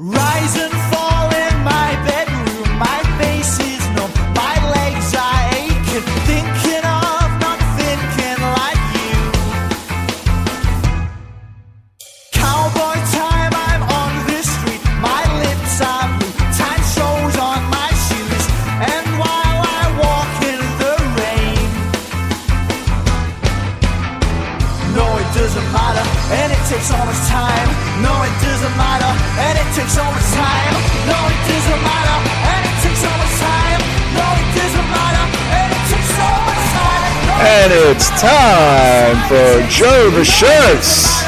Rise and fall in my bedroom, my face is numb, my legs are aching, thinking of not thinking like you. Cowboy time, I'm on this street, my lips are blue, time shows on my shoes, and while I walk in the rain, no it doesn't matter, and it takes all much time, no it doesn't matter, and it takes so much time. No, it doesn't matter, and it takes so much time. No, it doesn't matter, and it takes so much time. And it's time for Joe the Shirts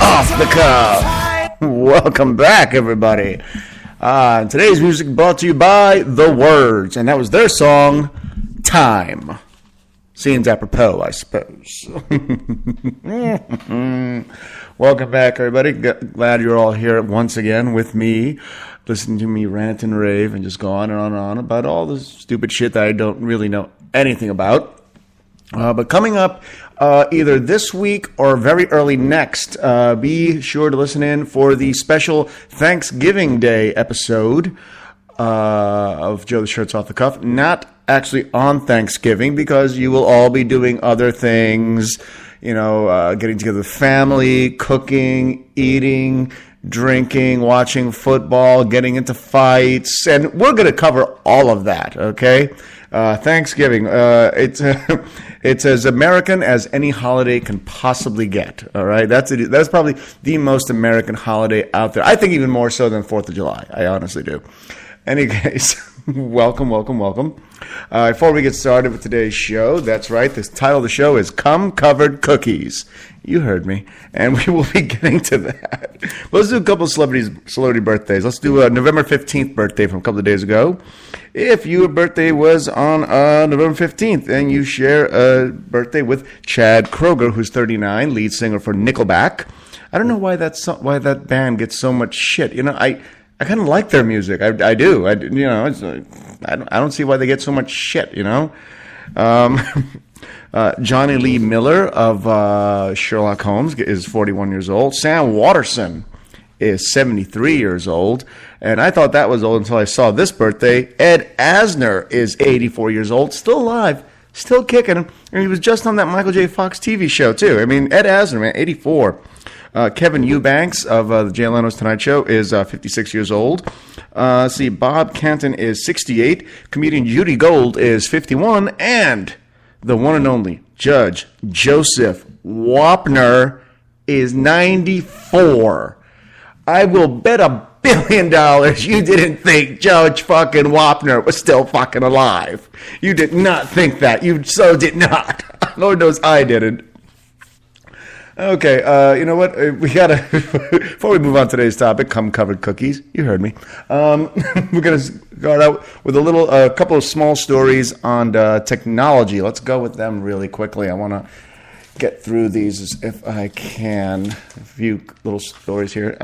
Off the Cuff. Welcome back, everybody. Today's music brought to you by The Words, and that was their song, Time. Seems apropos, I suppose. Welcome back, everybody. Glad you're all here once again with me, listening to me rant and rave and just go on and on about all the stupid shit that I don't really know anything about. But coming up either this week or very early next, be sure to listen in for the special Thanksgiving Day episode of Joe the Shirts Off the Cuff. Not actually on Thanksgiving, because you will all be doing other things, getting together with family, cooking, eating, drinking, watching football, getting into fights, and we're going to cover all of that, okay? Thanksgiving, it's as American as any holiday can possibly get, all right? That's probably the most American holiday out there. I think even more so than 4th of July, I honestly do. Any case, welcome. Before we get started with today's show, that's right, the title of the show is Cum Covered Cookies. You heard me. And we will be getting to that. Let's do a couple of celebrity birthdays. Let's do a November 15th birthday from a couple of days ago. If your birthday was on November 15th and you share a birthday with Chad Kroeger, who's 39, lead singer for Nickelback. I don't know why that band gets so much shit. I kind of like their music. I do. I don't see why they get so much shit. Johnny Lee Miller of Sherlock Holmes is 41 years old. Sam Waterston is 73 years old. And I thought that was old until I saw this birthday. Ed Asner is 84 years old, still alive, still kicking. And he was just on that Michael J. Fox TV show, too. I mean, Ed Asner, man, 84. Kevin Eubanks of the Jay Leno's Tonight Show is 56 years old. Bob Canton is 68. Comedian Judy Gold is 51. And the one and only Judge Joseph Wapner is 94. I will bet $1 billion you didn't think Judge fucking Wapner was still fucking alive. You did not think that. You so did not. Lord knows I didn't. Okay, you know what? We gotta, before we move on to today's topic, Cum Covered Cookies. You heard me. We're gonna start out with a couple of small stories on technology. Let's go with them really quickly. I want to get through these if I can. A few little stories here.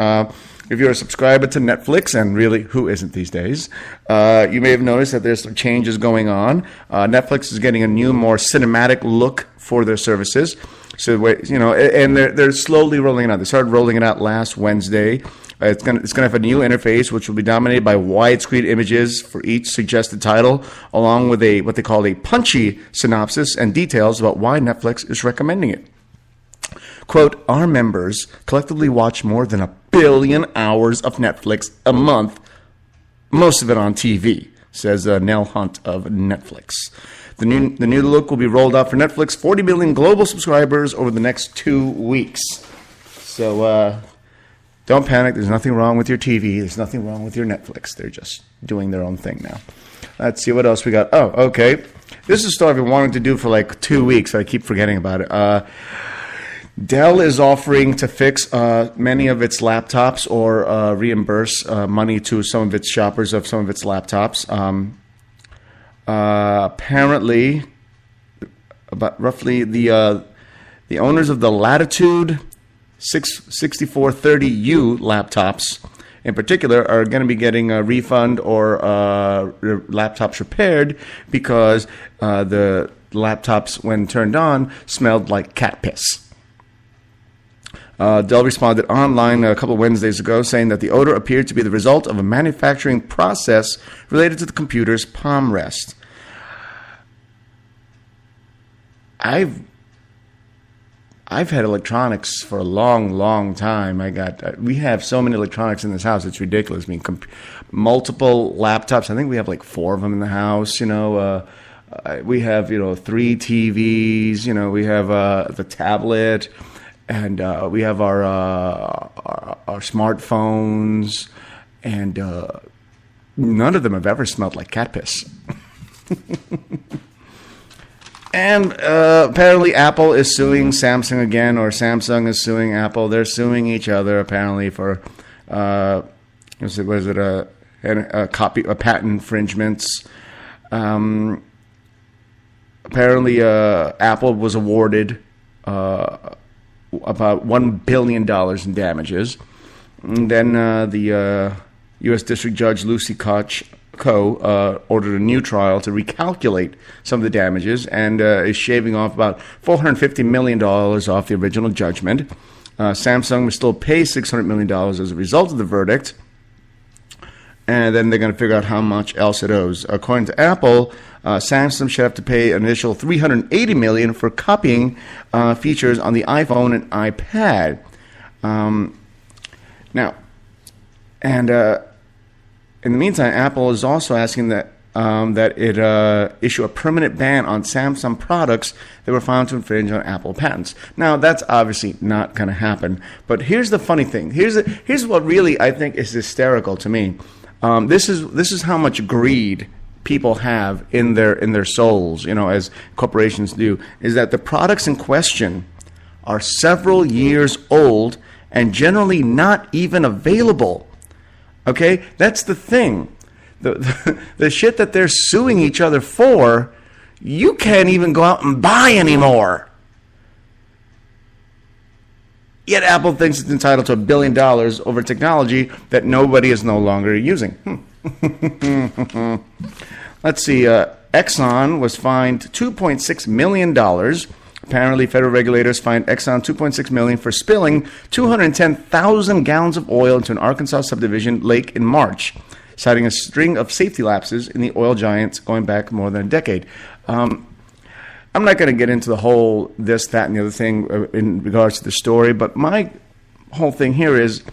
If you're a subscriber to Netflix, and really, who isn't these days, you may have noticed that there's some changes going on. Netflix is getting a new, more cinematic look for their services. So, and they're slowly rolling it out. They started rolling it out last Wednesday. It's gonna have a new interface, which will be dominated by widescreen images for each suggested title, along with what they call a punchy synopsis and details about why Netflix is recommending it. Quote, our members collectively watch more than 1 billion hours of Netflix a month, most of it on TV, says Nell Hunt of Netflix. The new look will be rolled out for Netflix 40 million global subscribers over the next 2 weeks. So don't panic. There's nothing wrong with your TV. There's nothing wrong with your Netflix. They're just doing their own thing now. Let's see what else we got. Oh, okay. This is a story I've been wanting to do for like 2 weeks. I keep forgetting about it. Dell is offering to fix many of its laptops or reimburse money to some of its shoppers of some of its laptops. Apparently, about roughly the owners of the Latitude 6430U laptops in particular are going to be getting a refund or laptops repaired because the laptops, when turned on, smelled like cat piss. Dell responded online a couple of Wednesdays ago saying that the odor appeared to be the result of a manufacturing process related to the computer's palm rest. I've had electronics for a long time. We have so many electronics in this house. It's ridiculous. I mean, multiple laptops. I think we have like 4 of them in the house. We have 3 TVs. We have the tablet, and we have our smartphones, and none of them have ever smelled like cat piss. And apparently Apple is suing Samsung again, or Samsung is suing Apple. They're suing each other apparently for patent infringements. Apparently Apple was awarded about $1 billion in damages. And then the U.S. District Judge Lucy Koch ordered a new trial to recalculate some of the damages, and is shaving off about $450 million off the original judgment. Samsung will still pay $600 million as a result of the verdict, and then they're going to figure out how much else it owes. According to Apple, Samsung should have to pay an initial $380 million for copying features on the iPhone and iPad. In the meantime, Apple is also asking that it issue a permanent ban on Samsung products that were found to infringe on Apple patents. Now, that's obviously not going to happen. But here's the funny thing. Here's what really I think is hysterical to me. This is how much greed people have in their souls, as corporations do, is that the products in question are several years old and generally not even available. Okay, that's the thing. The shit that they're suing each other for, you can't even go out and buy anymore. Yet Apple thinks it's entitled to $1 billion over technology that nobody is no longer using. Let's see. Exxon was fined $2.6 million. Apparently, federal regulators fined Exxon $2.6 million for spilling 210,000 gallons of oil into an Arkansas subdivision lake in March, citing a string of safety lapses in the oil giants going back more than a decade. I'm not going to get into the whole this, that, and the other thing in regards to the story, but my whole thing here is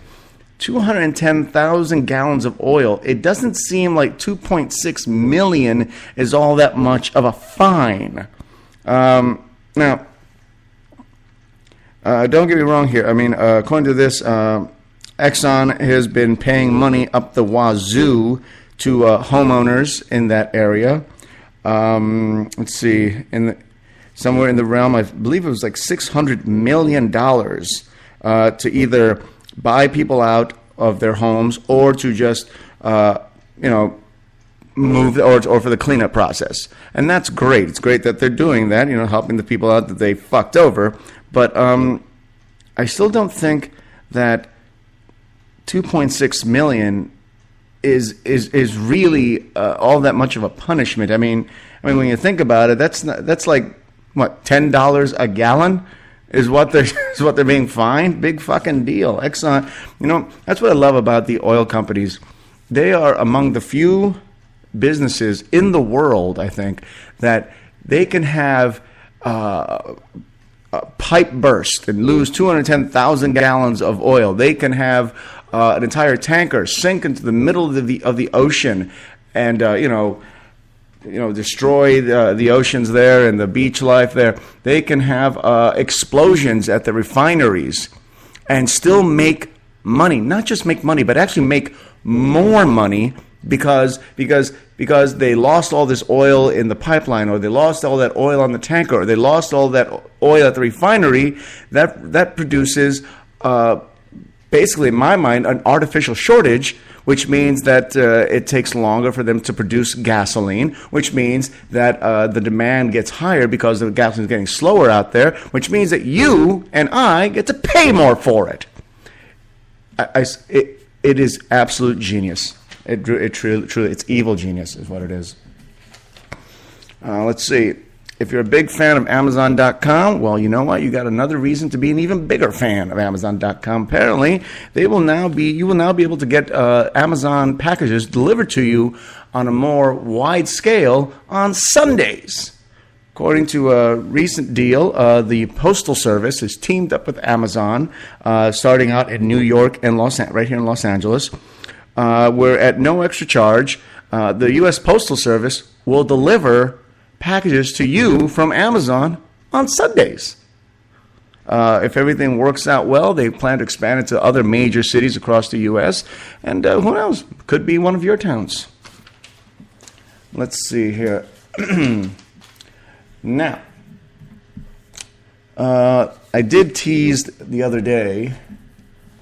210,000 gallons of oil. It doesn't seem like 2.6 million is all that much of a fine. Now, don't get me wrong here. I mean, according to this, Exxon has been paying money up the wazoo to homeowners in that area. Let's see, somewhere in the realm, I believe it was like $600 million to either buy people out of their homes or to just, move or for the cleanup process. And that's great. It's great that they're doing that, helping the people out that they fucked over. But I still don't think that 2.6 million is really all that much of a punishment. I mean when you think about it, that's like what, $10 a gallon is what they're being fined. Big fucking deal. Exxon, that's what I love about the oil companies. They are among the few businesses in the world, I think, that they can have a pipe burst and lose 210,000 gallons of oil. They can have an entire tanker sink into the middle of the ocean and destroy the oceans there and the beach life there. They can have explosions at the refineries and still make money. Not just make money, but actually make more money because they lost all this oil in the pipeline, or they lost all that oil on the tanker, or they lost all that oil at the refinery. That produces, basically, in my mind, an artificial shortage, which means that it takes longer for them to produce gasoline, which means that the demand gets higher because the gasoline is getting slower out there, which means that you and I get to pay more for it. It is absolute genius. It truly, it's evil genius is what it is. Let's see. If you're a big fan of Amazon.com, well, you know what? You got another reason to be an even bigger fan of Amazon.com. Apparently, you will now be able to get Amazon packages delivered to you on a more wide scale on Sundays. According to a recent deal, the Postal Service has teamed up with Amazon, starting out in New York and right here in Los Angeles, where at no extra charge, the U.S. Postal Service will deliver packages to you from Amazon on Sundays. If everything works out well, they plan to expand it to other major cities across the U.S., and who knows, could be one of your towns. Let's see here. Now, I did tease the other day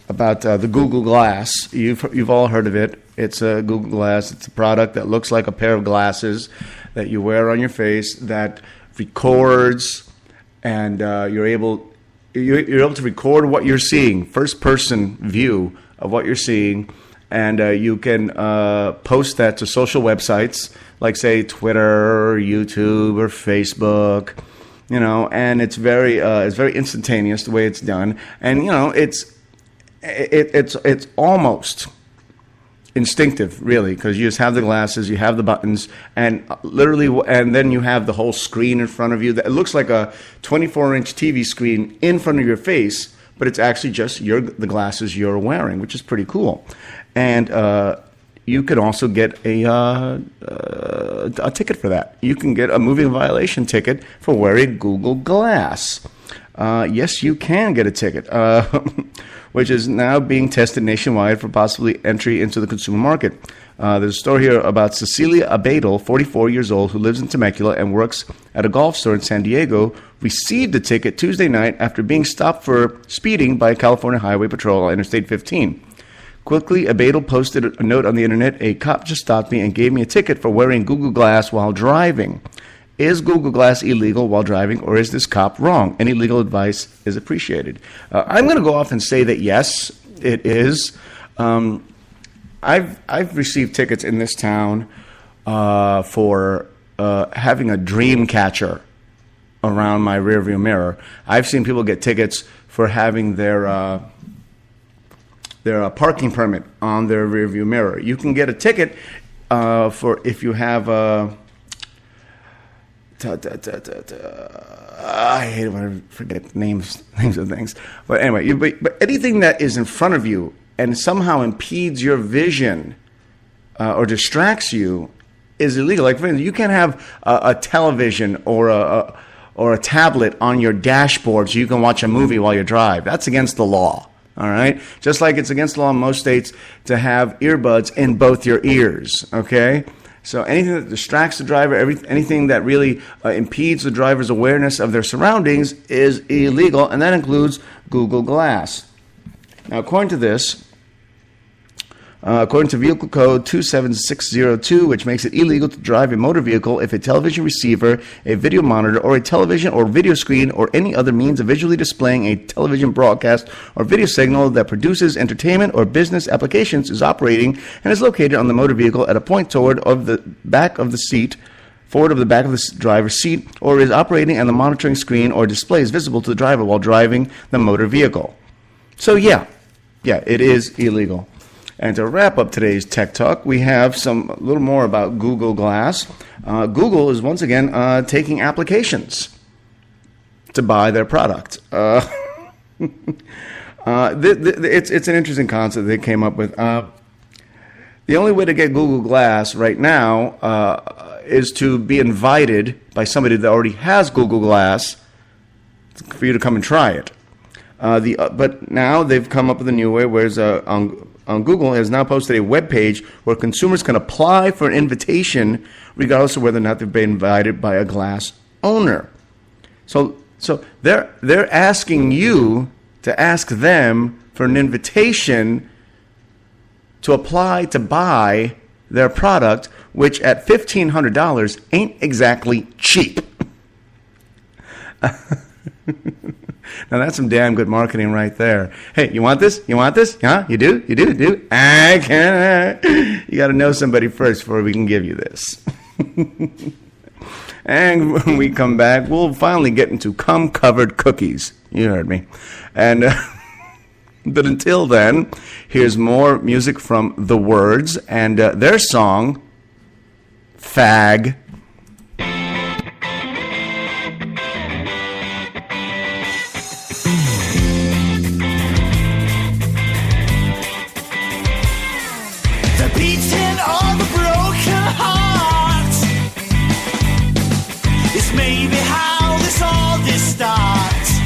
about the Google Glass. You've all heard of it. It's a Google Glass. It's a product that looks like a pair of glasses that you wear on your face that records, and you're able to record what you're seeing, first-person view of what you're seeing, and you can post that to social websites like, say, Twitter, or YouTube, or Facebook, and it's very instantaneous the way it's done, and it's almost instinctive, really, because you just have the glasses, you have the buttons, and then you have the whole screen in front of you. It looks like a 24-inch TV screen in front of your face, but it's actually just the glasses you're wearing, which is pretty cool. And you can also get a ticket for that. You can get a moving violation ticket for wearing Google Glass. Yes, you can get a ticket, which is now being tested nationwide for possibly entry into the consumer market. There's a story here about Cecilia Abadel, 44 years old, who lives in Temecula and works at a golf store in San Diego, received a ticket Tuesday night after being stopped for speeding by California Highway Patrol on Interstate 15. Quickly, Abadel posted a note on the internet: "A cop just stopped me and gave me a ticket for wearing Google Glass while driving. Is Google Glass illegal while driving, or is this cop wrong? Any legal advice is appreciated." I'm going to go off and say that yes, it is. I've received tickets in this town for having a dream catcher around my rearview mirror. I've seen people get tickets for having their parking permit on their rearview mirror. You can get a ticket for if you have a. I hate it when I forget names of things. But anyway, but anything that is in front of you and somehow impedes your vision or distracts you is illegal. Like, for instance, you can't have a television or a tablet on your dashboard so you can watch a movie while you drive. That's against the law. All right? Just like it's against the law in most states to have earbuds in both your ears. Okay? So anything that distracts the driver, anything that really impedes the driver's awareness of their surroundings is illegal, and that includes Google Glass. Now, according to this, according to Vehicle Code 27602, which makes it illegal to drive a motor vehicle if a television receiver, a video monitor, or a television or video screen, or any other means of visually displaying a television broadcast or video signal that produces entertainment or business applications is operating and is located on the motor vehicle at a point forward of the back of the driver's seat, or is operating on the monitoring screen or display is visible to the driver while driving the motor vehicle. So yeah, it is illegal. And to wrap up today's Tech Talk, we have a little more about Google Glass. Google is once again taking applications to buy their product. It's an interesting concept they came up with. The only way to get Google Glass right now is to be invited by somebody that already has Google Glass for you to come and try it. But now they've come up with a new way, whereas Google has now posted a web page where consumers can apply for an invitation regardless of whether or not they've been invited by a glass owner. So they're asking you to ask them for an invitation to apply to buy their product, which at $1,500 ain't exactly cheap. Now that's some damn good marketing right there. Hey, you want this? You want this? Huh? You do? You do? I can. You got to know somebody first before we can give you this. And when we come back, we'll finally get into Cum Covered Cookies. You heard me. And but until then, here's more music from The Words and their song, Fag. The beating of a broken heart is maybe how this all starts.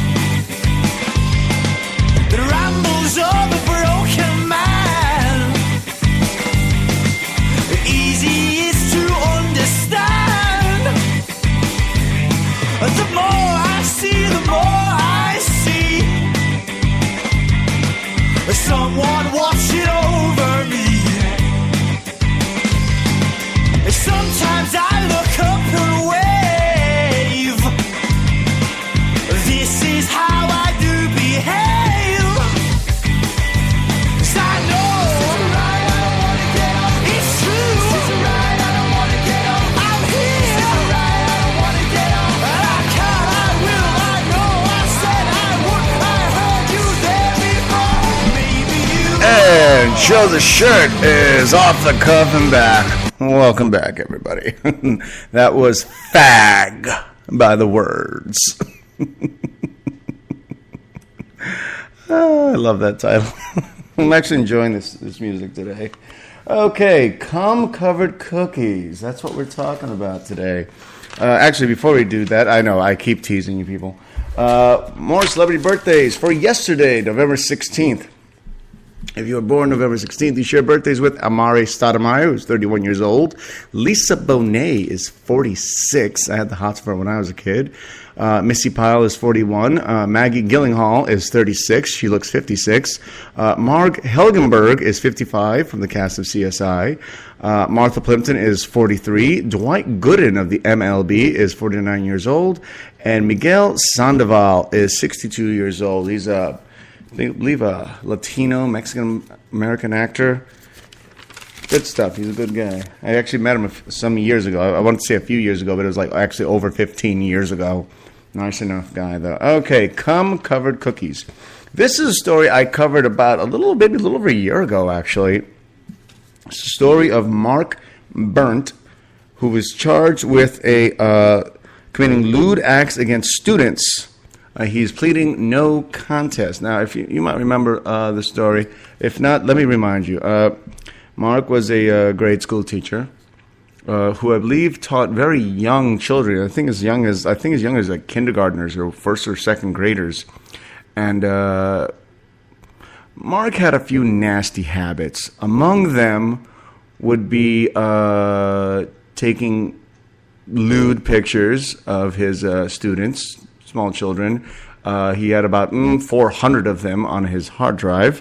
The rambles of a broken man, easy is to understand. The more I see, the more I see someone watching over me. Sometimes I look up and wave. This is how I do behave. 'Cause I know right, I don't wanna get up. It's true. This is right, I don't wanna get up. I'm here. This is right, I don't wanna get up. I can, I will, I know. I said I would. I heard you there before. Maybe you. And show the shirt is off the cuff and back. Welcome back, everybody. That was Fag by The Words. Oh, I love that title. I'm actually enjoying this music today. Okay, Cum Covered Cookies. That's what we're talking about today. Actually, before we do that, I know I keep teasing you people. More celebrity birthdays for yesterday, November 16th. If you were born November 16th, you share birthdays with Amare Stoudemire, who's 31 years old. Lisa Bonet is 46. I had the hots for her when I was a kid. Missy Pyle is 41. Maggie Gyllenhaal is 36. She looks 56. Marg Helgenberg is 55 from the cast of CSI. Martha Plimpton is 43. Dwight Gooden of the MLB is 49 years old. And Miguel Sandoval is 62 years old. He's I believe a Latino, Mexican-American actor. Good stuff. He's a good guy. I actually met him some years ago. I want to say a few years ago, but it was like actually over 15 years ago. Nice enough guy, though. Okay, Cum Covered Cookies. This is a story I covered about a little over a year ago, actually. It's a story of Mark Burnt, who was charged with committing lewd acts against students. He's pleading no contest. Now, if you might remember the story. If not, let me remind you. Mark was a grade school teacher who I believe taught very young children. I think as young as like kindergartners or first or second graders. And Mark had a few nasty habits. Among them would be taking lewd pictures of his students. Small children. He had about 400 of them on his hard drive.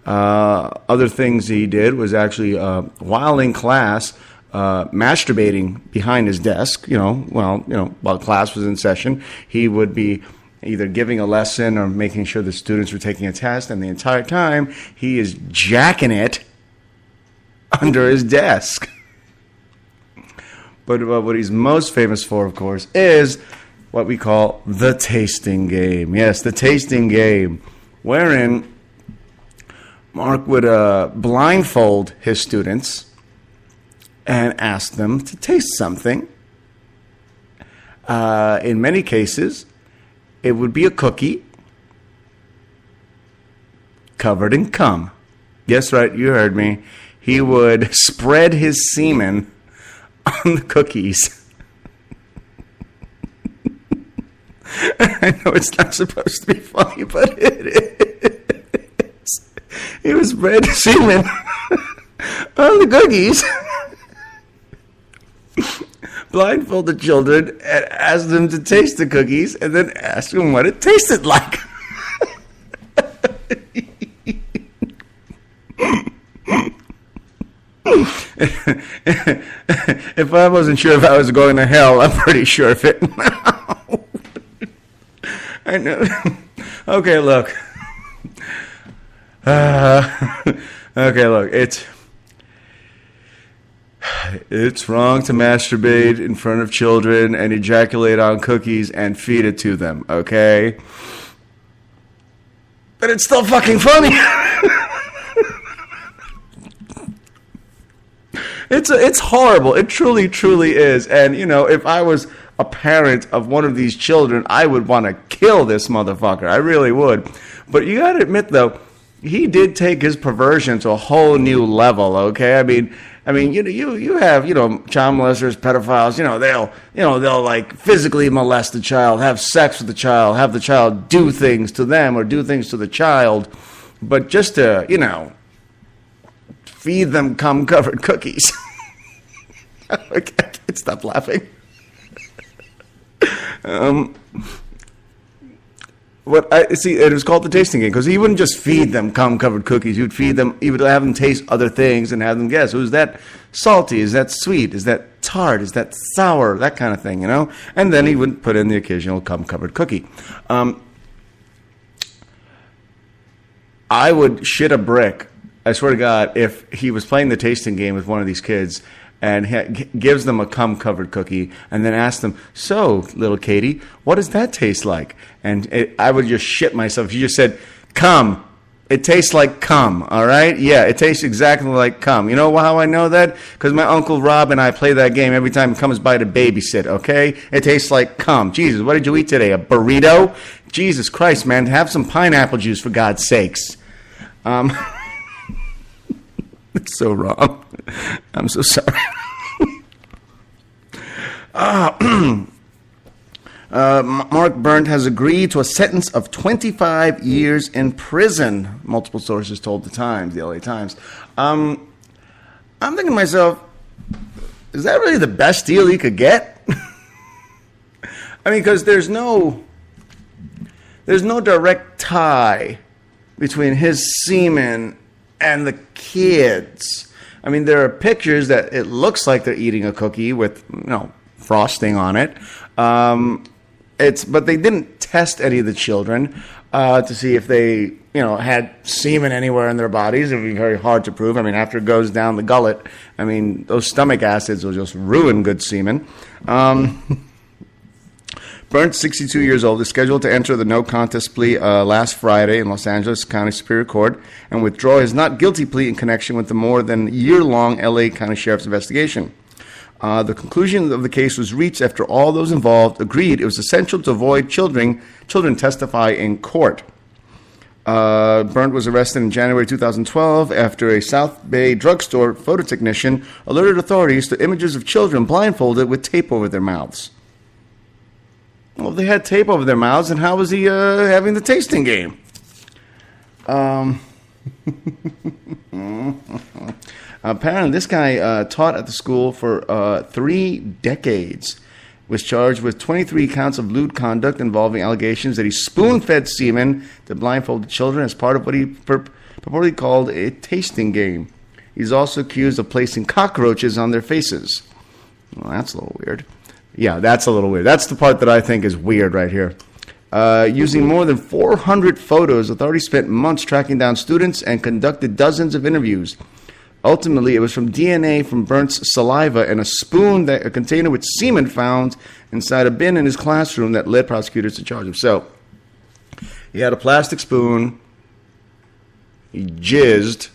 Other things he did was actually, while in class, masturbating behind his desk. While class was in session, he would be either giving a lesson or making sure the students were taking a test, and the entire time he is jacking it under his desk. But what he's most famous for, of course, is what we call the tasting game. Yes, the tasting game, wherein Mark would blindfold his students and ask them to taste something. In many cases, it would be a cookie covered in cum. Yes, right, you heard me. He would spread his semen on the cookies. I know it's not supposed to be funny, but it is. He was spread semen on the cookies, blindfold the children, and ask them to taste the cookies, and then ask them what it tasted like. If I wasn't sure if I was going to hell, I'm pretty sure of it now. I know. Okay, look. Okay, look. It's wrong to masturbate in front of children and ejaculate on cookies and feed it to them, okay? But it's still fucking funny. It's horrible. It truly, truly is. And, you know, if I was a parent of one of these children, I would want to kill this motherfucker. I really would. But you got to admit, though, he did take his perversion to a whole new level, okay? I mean, you have, child molesters, pedophiles, they'll like physically molest the child, have sex with the child, have the child do things to them or do things to the child. But just to, feed them cum-covered cookies. I can't stop laughing. What I see, it was called the tasting game because he wouldn't just feed them cum-covered cookies. He would feed them, he would have them taste other things and have them guess. So is that salty? Is that sweet? Is that tart? Is that sour? That kind of thing, And then he would put in the occasional cum-covered cookie. I would shit a brick, I swear to God, if he was playing the tasting game with one of these kids and gives them a cum-covered cookie and then asks them, so, little Katie, what does that taste like? And I would just shit myself. He just said, cum. It tastes like cum, all right? Yeah, it tastes exactly like cum. You know how I know that? Because my Uncle Rob and I play that game every time he comes by to babysit, okay? It tastes like cum. Jesus, what did you eat today? A burrito? Jesus Christ, man, have some pineapple juice, for God's sakes. It's so wrong. I'm so sorry. Mark Berndt has agreed to a sentence of 25 years in prison, multiple sources told the LA Times. I'm thinking to myself, is that really the best deal he could get? I mean, because there's no direct tie between his semen and the kids. I mean, there are pictures that it looks like they're eating a cookie with, frosting on it. But they didn't test any of the children to see if they, had semen anywhere in their bodies. It would be very hard to prove. I mean, after it goes down the gullet, those stomach acids will just ruin good semen. Berndt, 62 years old, is scheduled to enter the no-contest plea last Friday in Los Angeles County Superior Court and withdraw his not guilty plea in connection with the more than year-long L.A. County Sheriff's investigation. The conclusion of the case was reached after all those involved agreed it was essential to avoid children testify in court. Berndt was arrested in January 2012 after a South Bay drugstore photo technician alerted authorities to images of children blindfolded with tape over their mouths. Well, if they had tape over their mouths, then how was he having the tasting game? Apparently, this guy taught at the school for 3 decades. Was charged with 23 counts of lewd conduct involving allegations that he spoon-fed semen to blindfolded children as part of what he purportedly called a tasting game. He's also accused of placing cockroaches on their faces. Well, that's a little weird. Yeah, that's a little weird. That's the part that I think is weird right here. Using more than 400 photos, authorities spent months tracking down students and conducted dozens of interviews. Ultimately, it was from DNA from Berndt's saliva and a container with semen found inside a bin in his classroom that led prosecutors to charge him. So, he had a plastic spoon, he jizzed,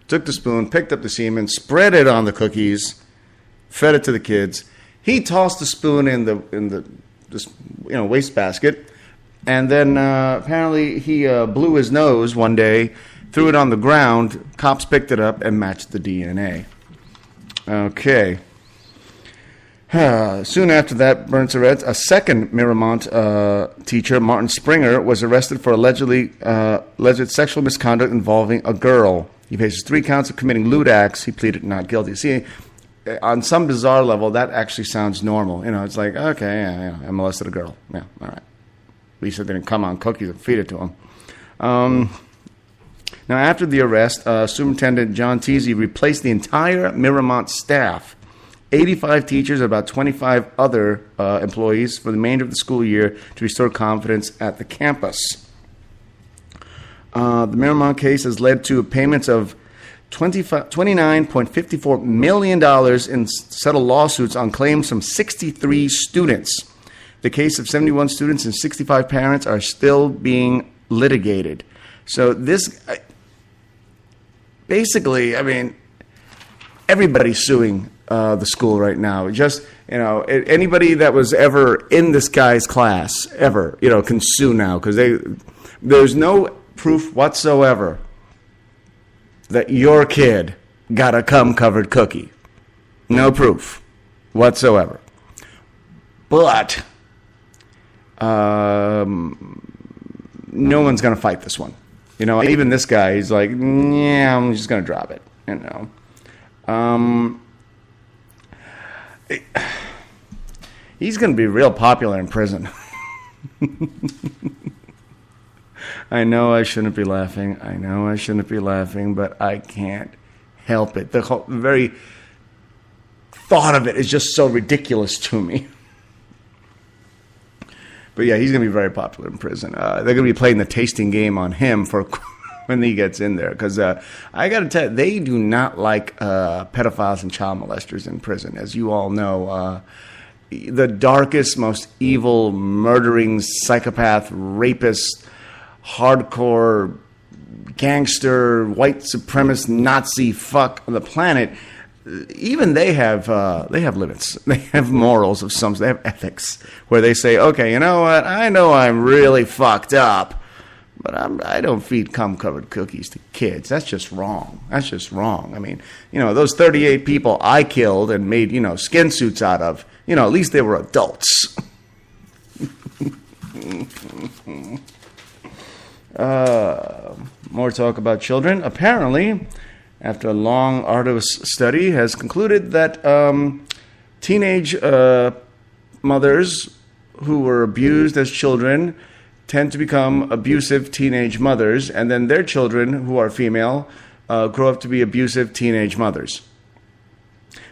took the spoon, picked up the semen, spread it on the cookies, fed it to the kids. He tossed the spoon in the wastebasket, and then apparently he blew his nose one day, threw it on the ground. Cops picked it up and matched the DNA. Okay. Soon after that, Berndt's arrest, a second Miramont teacher, Martin Springer, was arrested for alleged sexual misconduct involving a girl. He faces 3 counts of committing lewd acts. He pleaded not guilty. See, on some bizarre level, that actually sounds normal. It's like, okay, yeah, I molested a girl. Yeah, all right. At least I didn't come on cookies and feed it to him. Now, after the arrest, Superintendent John Teasy replaced the entire Miramont staff, 85 teachers and about 25 other employees for the remainder of the school year to restore confidence at the campus. The Miramont case has led to payments of $29.54 million in settled lawsuits on claims from 63 students. The case of 71 students and 65 parents are still being litigated. So this, basically, I mean, everybody's suing the school right now. Just, anybody that was ever in this guy's class, ever, can sue now, because there's no proof whatsoever that your kid got a cum-covered cookie. No proof whatsoever. But no one's going to fight this one. Even this guy, he's like, yeah, I'm just going to drop it. He's going to be real popular in prison. I know I shouldn't be laughing. But I can't help it. The very thought of it is just so ridiculous to me. But yeah, he's going to be very popular in prison. They're going to be playing the tasting game on him for when he gets in there. Because I got to tell you, they do not like pedophiles and child molesters in prison. As you all know, the darkest, most evil, murdering, psychopath, rapist, hardcore, gangster, white supremacist, Nazi fuck on the planet, even they have limits. They have morals of some. They have ethics where they say, okay, you know what? I know I'm really fucked up, but I don't feed cum-covered cookies to kids. That's just wrong. I mean, those 38 people I killed and made, skin suits out of, at least they were adults. More talk about children. Apparently, after a long, arduous study, has concluded that teenage mothers who were abused as children tend to become abusive teenage mothers, and then their children, who are female, grow up to be abusive teenage mothers.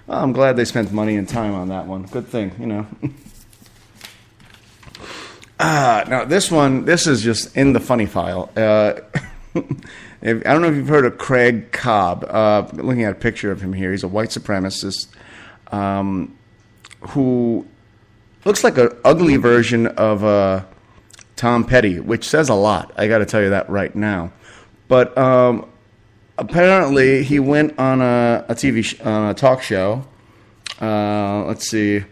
Well, I'm glad they spent money and time on that one. Good thing, Now, this is just in the funny file. I don't know if you've heard of Craig Cobb. Looking at a picture of him here, he's a white supremacist who looks like an ugly version of Tom Petty, which says a lot. I got to tell you that right now. But apparently, he went on a on a talk show. Let's see,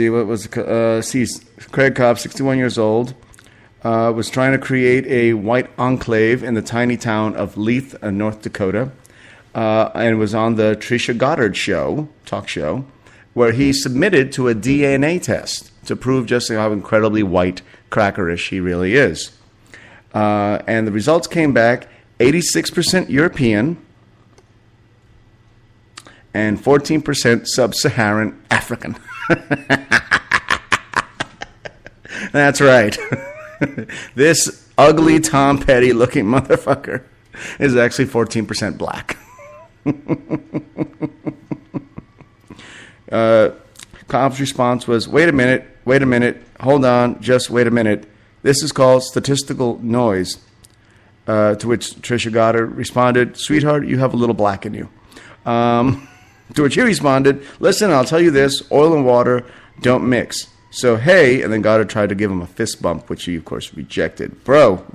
what was it? Craig Cobb, 61 years old, was trying to create a white enclave in the tiny town of Leith, North Dakota, and was on the Trisha Goddard talk show, where he submitted to a DNA test to prove just how incredibly white crackerish he really is. And the results came back 86% European and 14% sub-Saharan African. That's right. This ugly Tom Petty looking motherfucker is actually 14% black. Cobb's response was, wait a minute, hold on, just wait a minute. This is called statistical noise. To which Trisha Goddard responded, sweetheart, you have a little black in you. To which he responded, listen, I'll tell you this, oil and water don't mix. So, hey, and then Goddard tried to give him a fist bump, which he, of course, rejected. Bro,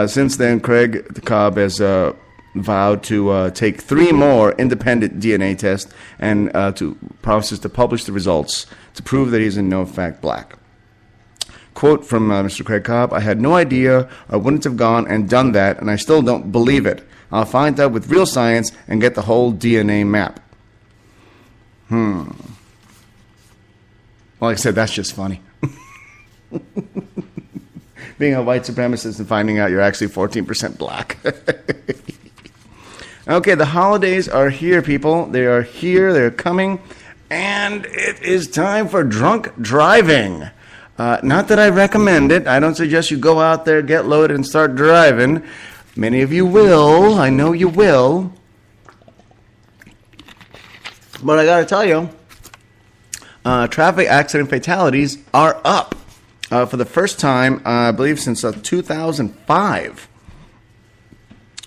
since then, Craig Cobb has vowed to take 3 more independent DNA tests and promises to publish the results to prove that he's in no fact black. Quote from Mr. Craig Cobb, I had no idea. I wouldn't have gone and done that, and I still don't believe it. I'll find out with real science and get the whole DNA map. Well, like I said, that's just funny. Being a white supremacist and finding out you're actually 14% black. Okay, the holidays are here, people. They are here. They're coming. And it is time for drunk driving. Not that I recommend it. I don't suggest you go out there, get loaded, and start driving. Many of you will. I know you will. But I got to tell you, traffic accident fatalities are up for the first time, I believe, since 2005.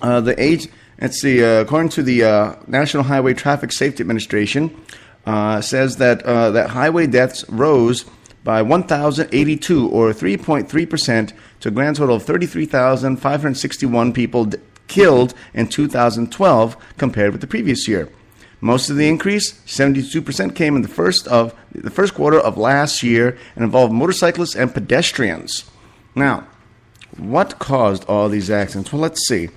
According to the National Highway Traffic Safety Administration, says that that highway deaths rose by 1,082, or 3.3%, to a grand total of 33,561 people killed in 2012 compared with the previous year. Most of the increase, 72%, came in the first quarter of last year and involved motorcyclists and pedestrians. Now, what caused all these accidents? Well, let's see.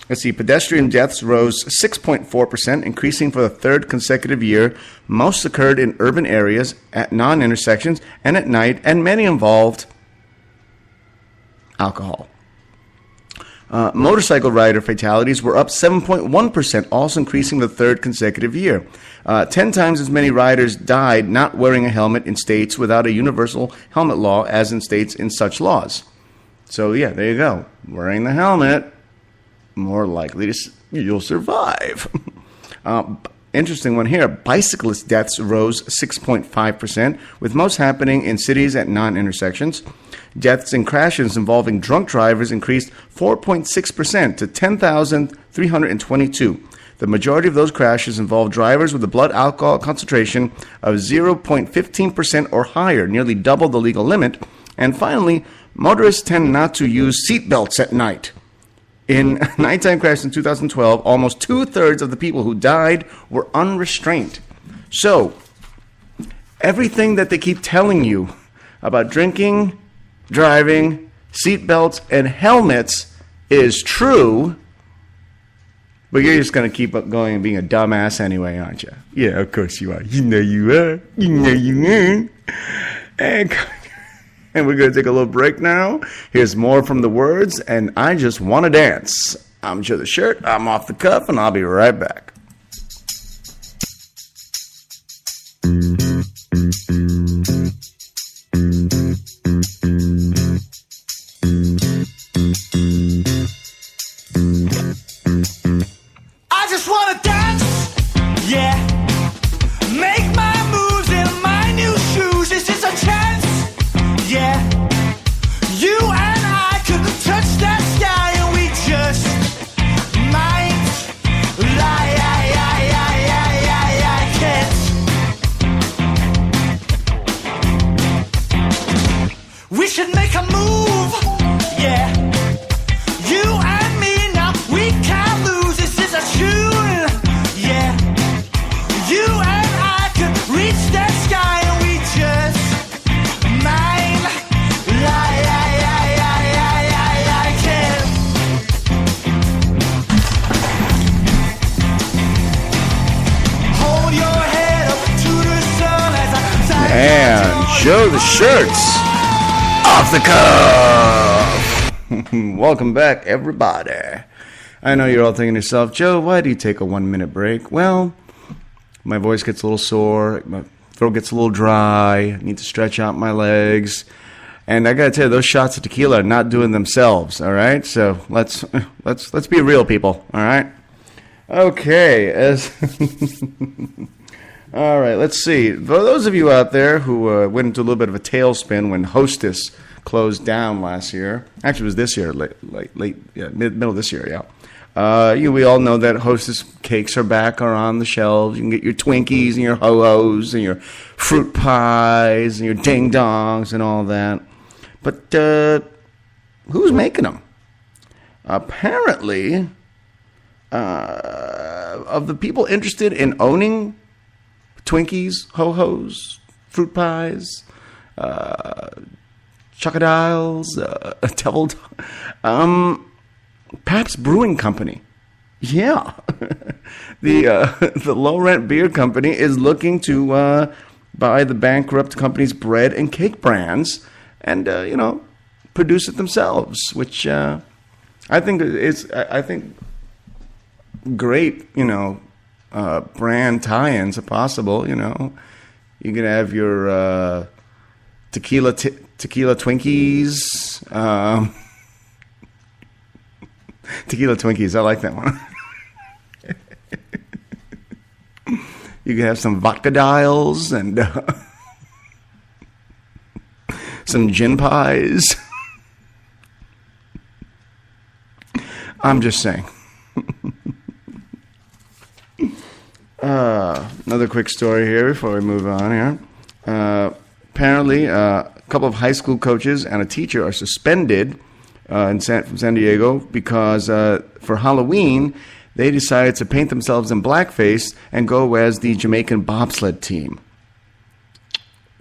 Pedestrian deaths rose 6.4%, increasing for the third consecutive year. Most occurred in urban areas, at non-intersections, and at night, and many involved alcohol. Motorcycle rider fatalities were up 7.1%, also increasing the third consecutive year. 10 times as many riders died not wearing a helmet in states without a universal helmet law as in states in such laws. So, yeah, there you go. Wearing the helmet, more likely you'll survive. Interesting one here. Bicyclist deaths rose 6.5%, with most happening in cities at non-intersections. Deaths and crashes involving drunk drivers increased 4.6% to 10,322. The majority of those crashes involved drivers with a blood alcohol concentration of 0.15% or higher, nearly double the legal limit. And finally, motorists tend not to use seat belts at night. In a nighttime crash in 2012, almost two-thirds of the people who died were unrestrained. So, everything that they keep telling you about drinking, driving, seat belts, and helmets is true, but you're just going to keep up going and being a dumbass anyway, aren't you? Yeah, of course you are. You know you are. You know you are. And we're going to take a little break now. Here's more from the words, and I just want to dance. I'm Joe the Shirt. I'm off the cuff, and I'll be right back. I just wanna dance, yeah. Make my moves in my new shoes. This is a chance, yeah. You and I could touch that sky and we just might lie, can't. We should make a move, yeah. You and me now, we can't lose. This is a tune, yeah. You and I could reach that sky and we just might lie, can't. Hold your head up to the sun as I And Joe the Shirt's off the cuff. Welcome back, everybody. I know you're all thinking to yourself, Joe, why do you take a 1 minute break? Well, my voice gets a little sore, my throat gets a little dry, I need to stretch out my legs, and I gotta tell you, those shots of tequila are not doing themselves. All right, so let's be real, people. All right, okay. All right, let's see. For those of you out there who went into a little bit of a tailspin when Hostess closed down last year, actually it was this year, middle of this year, yeah. We all know that Hostess cakes are on the shelves. You can get your Twinkies and your Ho-Hos and your fruit pies and your Ding Dongs and all that. But who's making them? Apparently, of the people interested in owning Twinkies, Ho-Hos, fruit pies, Chocodiles, Devil, Pabst Brewing Company. Yeah. The low rent beer company is looking to buy the bankrupt company's bread and cake brands and produce it themselves, which I think is great, brand tie-ins are possible, You can have your tequila Twinkies, tequila Twinkies, I like that one. You can have some vodka dials and some gin pies. I'm just saying. Another quick story here before we move on here. Apparently, a couple of high school coaches and a teacher are suspended from San Diego because for Halloween, they decided to paint themselves in blackface and go as the Jamaican bobsled team.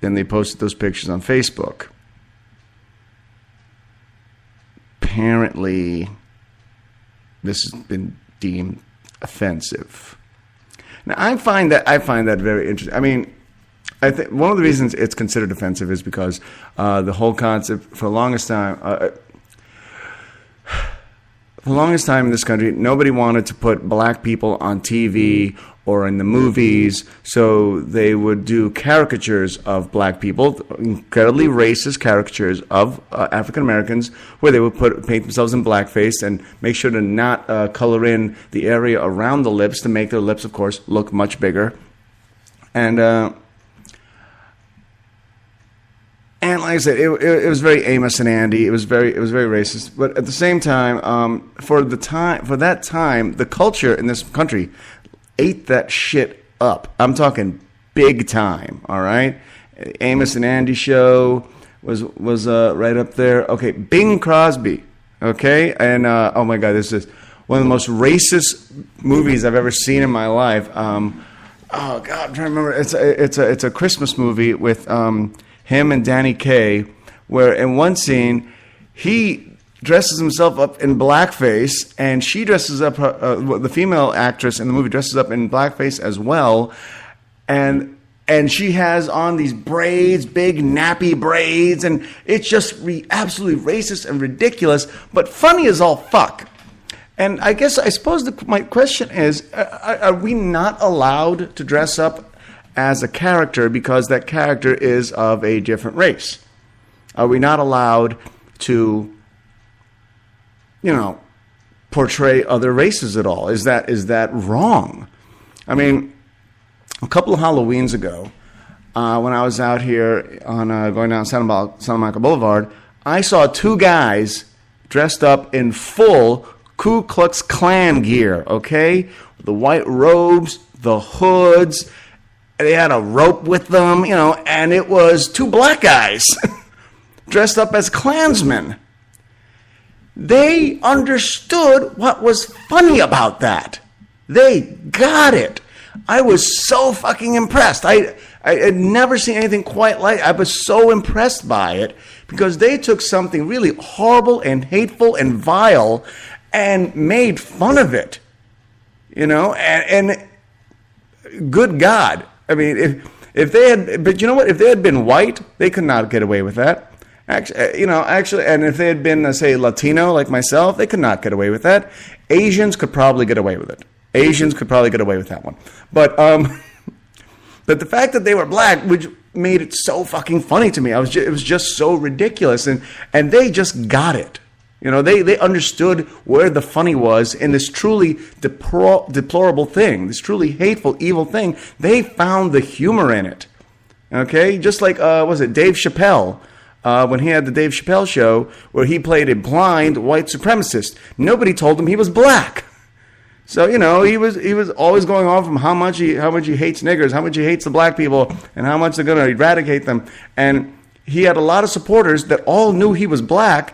Then they posted those pictures on Facebook. Apparently, this has been deemed offensive. Now, I find that very interesting. I mean, I think one of the reasons it's considered offensive is because the whole concept for the longest time in this country, nobody wanted to put black people on TV or in the movies, so they would do caricatures of black people, incredibly racist caricatures of African Americans, where they would paint themselves in blackface and make sure to not color in the area around the lips to make their lips, of course, look much bigger. And like I said, it was very Amos and Andy. It was very racist. But at the same time, for that time, the culture in this country ate that shit up. I'm talking big time. All right, Amos and Andy show was right up there. Okay, Bing Crosby. Okay, and oh my God, this is one of the most racist movies I've ever seen in my life. Oh God, I'm trying to remember. It's a Christmas movie with him and Danny Kaye, where in one scene he dresses himself up in blackface, and she dresses up the female actress in the movie dresses up in blackface as well, and she has on these braids, big nappy braids, and it's just absolutely racist and ridiculous, but funny as all fuck. And I suppose my question is, are we not allowed to dress up as a character because that character is of a different race? Are we not allowed to, portray other races at all? Is that wrong? I mean, a couple of Halloweens ago, when I was out here on going down Santa Monica Boulevard, I saw two guys dressed up in full Ku Klux Klan gear, okay? The white robes, the hoods, they had a rope with them, and it was two black guys dressed up as Klansmen. They understood what was funny about that. They got it. I was so fucking impressed. I had never seen anything quite like it. I was so impressed by it because they took something really horrible and hateful and vile and made fun of it. And good God. I mean, if they had, but you know what? If they had been white, they could not get away with that. Actually, and if they had been, say, Latino like myself, they could not get away with that. Asians could probably get away with it. Asians could probably get away with that one. But but the fact that they were black, which made it so fucking funny to me, it was just so ridiculous, and they just got it. They understood where the funny was in this truly deplorable thing, this truly hateful, evil thing. They found the humor in it. Okay? Just like, was it Dave Chappelle? When he had the Dave Chappelle show where he played a blind white supremacist. Nobody told him he was black. So, he was always going on from how much he hates niggers, how much he hates the black people, and how much they're going to eradicate them. And he had a lot of supporters that all knew he was black,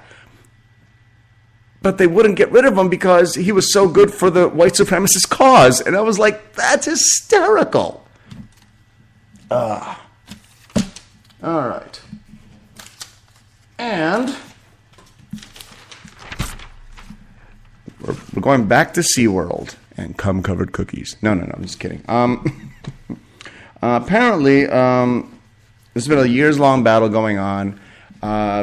but they wouldn't get rid of him because he was so good for the white supremacist cause. And I was like, that's hysterical. All right. And we're going back to SeaWorld and Cum Covered Cookies. No, I'm just kidding. Apparently, there's been a years-long battle going on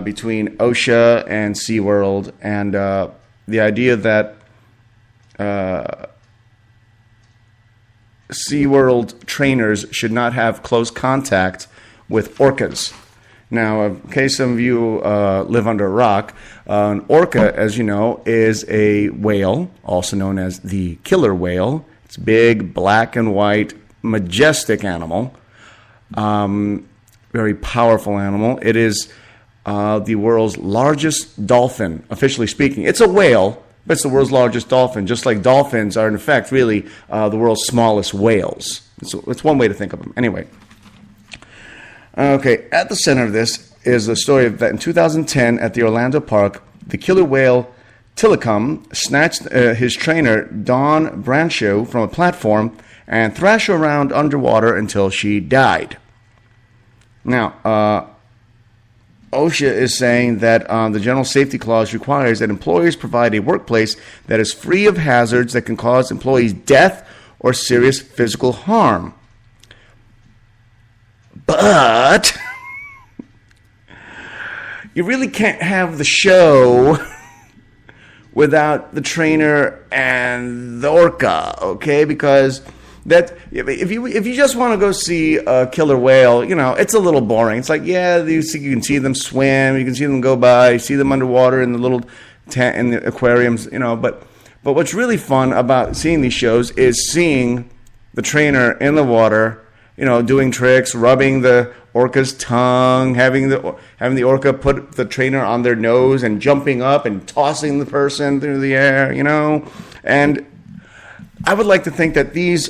between OSHA and SeaWorld, and the idea that SeaWorld trainers should not have close contact with orcas. Now, in case some of you live under a rock, an orca, as you know, is a whale, also known as the killer whale. It's big, black and white, majestic animal, very powerful animal. It is the world's largest dolphin, officially speaking. It's a whale, but it's the world's largest dolphin, just like dolphins are, in fact, really the world's smallest whales. It's one way to think of them. Anyway. Okay, at the center of this is the story that in 2010 at the Orlando Park, the killer whale Tilikum snatched his trainer, Dawn Brancho, from a platform and thrashed her around underwater until she died. Now, OSHA is saying that the General Safety Clause requires that employers provide a workplace that is free of hazards that can cause employees death or serious physical harm. But you really can't have the show without the trainer and the orca, okay? Because that if you just want to go see a killer whale, it's a little boring. It's like, yeah, you can see them swim, you can see them go by, you see them underwater in the little tent in the aquariums, But what's really fun about seeing these shows is seeing the trainer in the water, doing tricks, rubbing the orca's tongue, having the orca put the trainer on their nose and jumping up and tossing the person through the air, And I would like to think that these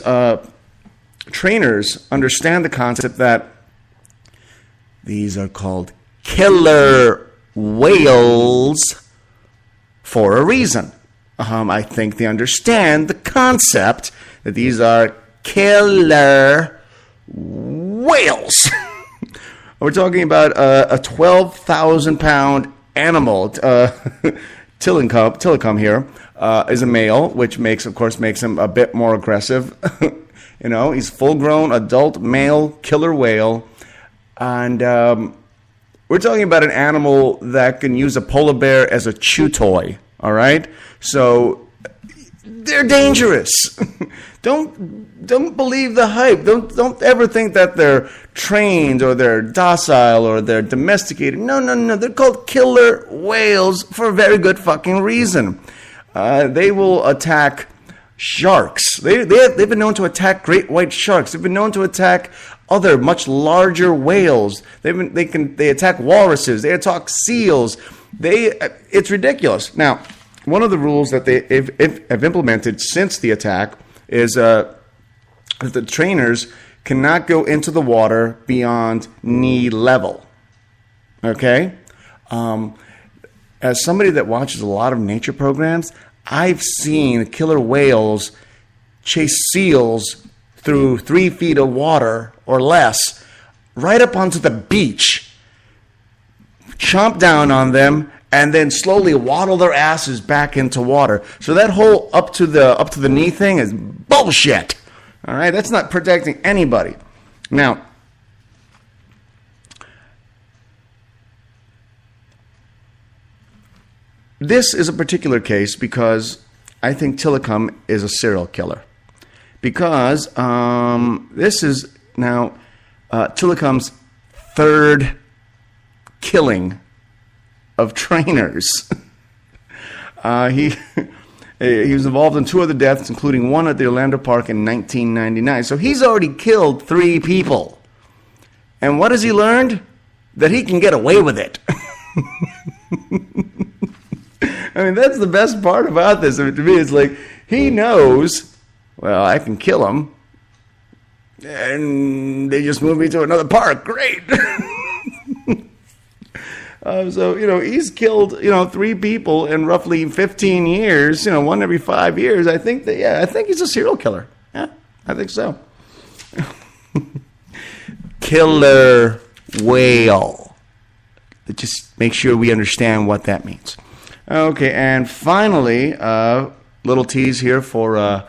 trainers understand the concept that these are called killer whales for a reason. I think they understand the concept that these are killer whales. We're talking about a 12,000-pound animal. Tilikum here is a male, which makes him a bit more aggressive. He's full-grown adult male killer whale, and we're talking about an animal that can use a polar bear as a chew toy. All right, so they're dangerous. Don't believe the hype. Don't ever think that they're trained or they're docile or they're domesticated. No. They're called killer whales for a very good fucking reason. They will attack sharks. They've been known to attack great white sharks. They've been known to attack other much larger whales. They attack walruses. They attack seals. It's ridiculous. Now, one of the rules that they have implemented since the attack is that the trainers cannot go into the water beyond knee level. Okay? As somebody that watches a lot of nature programs, I've seen killer whales chase seals through 3 feet of water or less right up onto the beach, chomp down on them, and then slowly waddle their asses back into water. So that whole up to the knee thing is bullshit. All right, that's not protecting anybody. Now, this is a particular case because I think Tilikum is a serial killer. Because this is now Tilikum's third killing of trainers. He was involved in 2 other deaths, including one at the Orlando Park in 1999. So he's already killed 3 people. And what has he learned? That he can get away with it. I mean, that's the best part about this. I mean, to me, it's like he knows, well, I can kill him. And they just moved me to another park. Great. So, he's killed, 3 people in roughly 15 years, one every 5 years. I think he's a serial killer. Yeah, I think so. Killer whale. Just make sure we understand what that means. Okay, and finally, little tease here for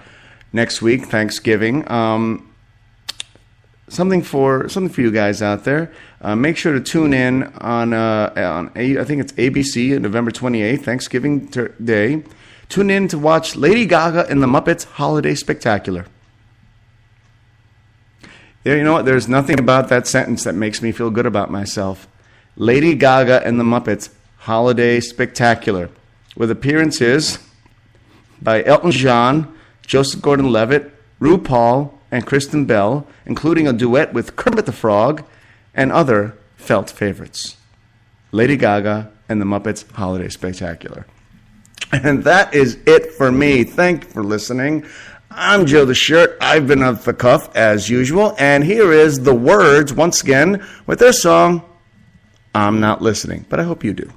next week, Thanksgiving. Something for you guys out there. Make sure to tune in on I think it's ABC, November 28th, Thanksgiving Day. Tune in to watch Lady Gaga and the Muppets Holiday Spectacular. Yeah, you know what? There's nothing about that sentence that makes me feel good about myself. Lady Gaga and the Muppets Holiday Spectacular, with appearances by Elton John, Joseph Gordon-Levitt, RuPaul, and Kristen Bell, including a duet with Kermit the Frog and other felt favorites. Lady Gaga and the Muppets Holiday Spectacular. And that is it for me. Thank you for listening. I'm Joe the Shirt. I've been off the cuff as usual. And here is The Words once again with their song, I'm Not Listening. But I hope you do.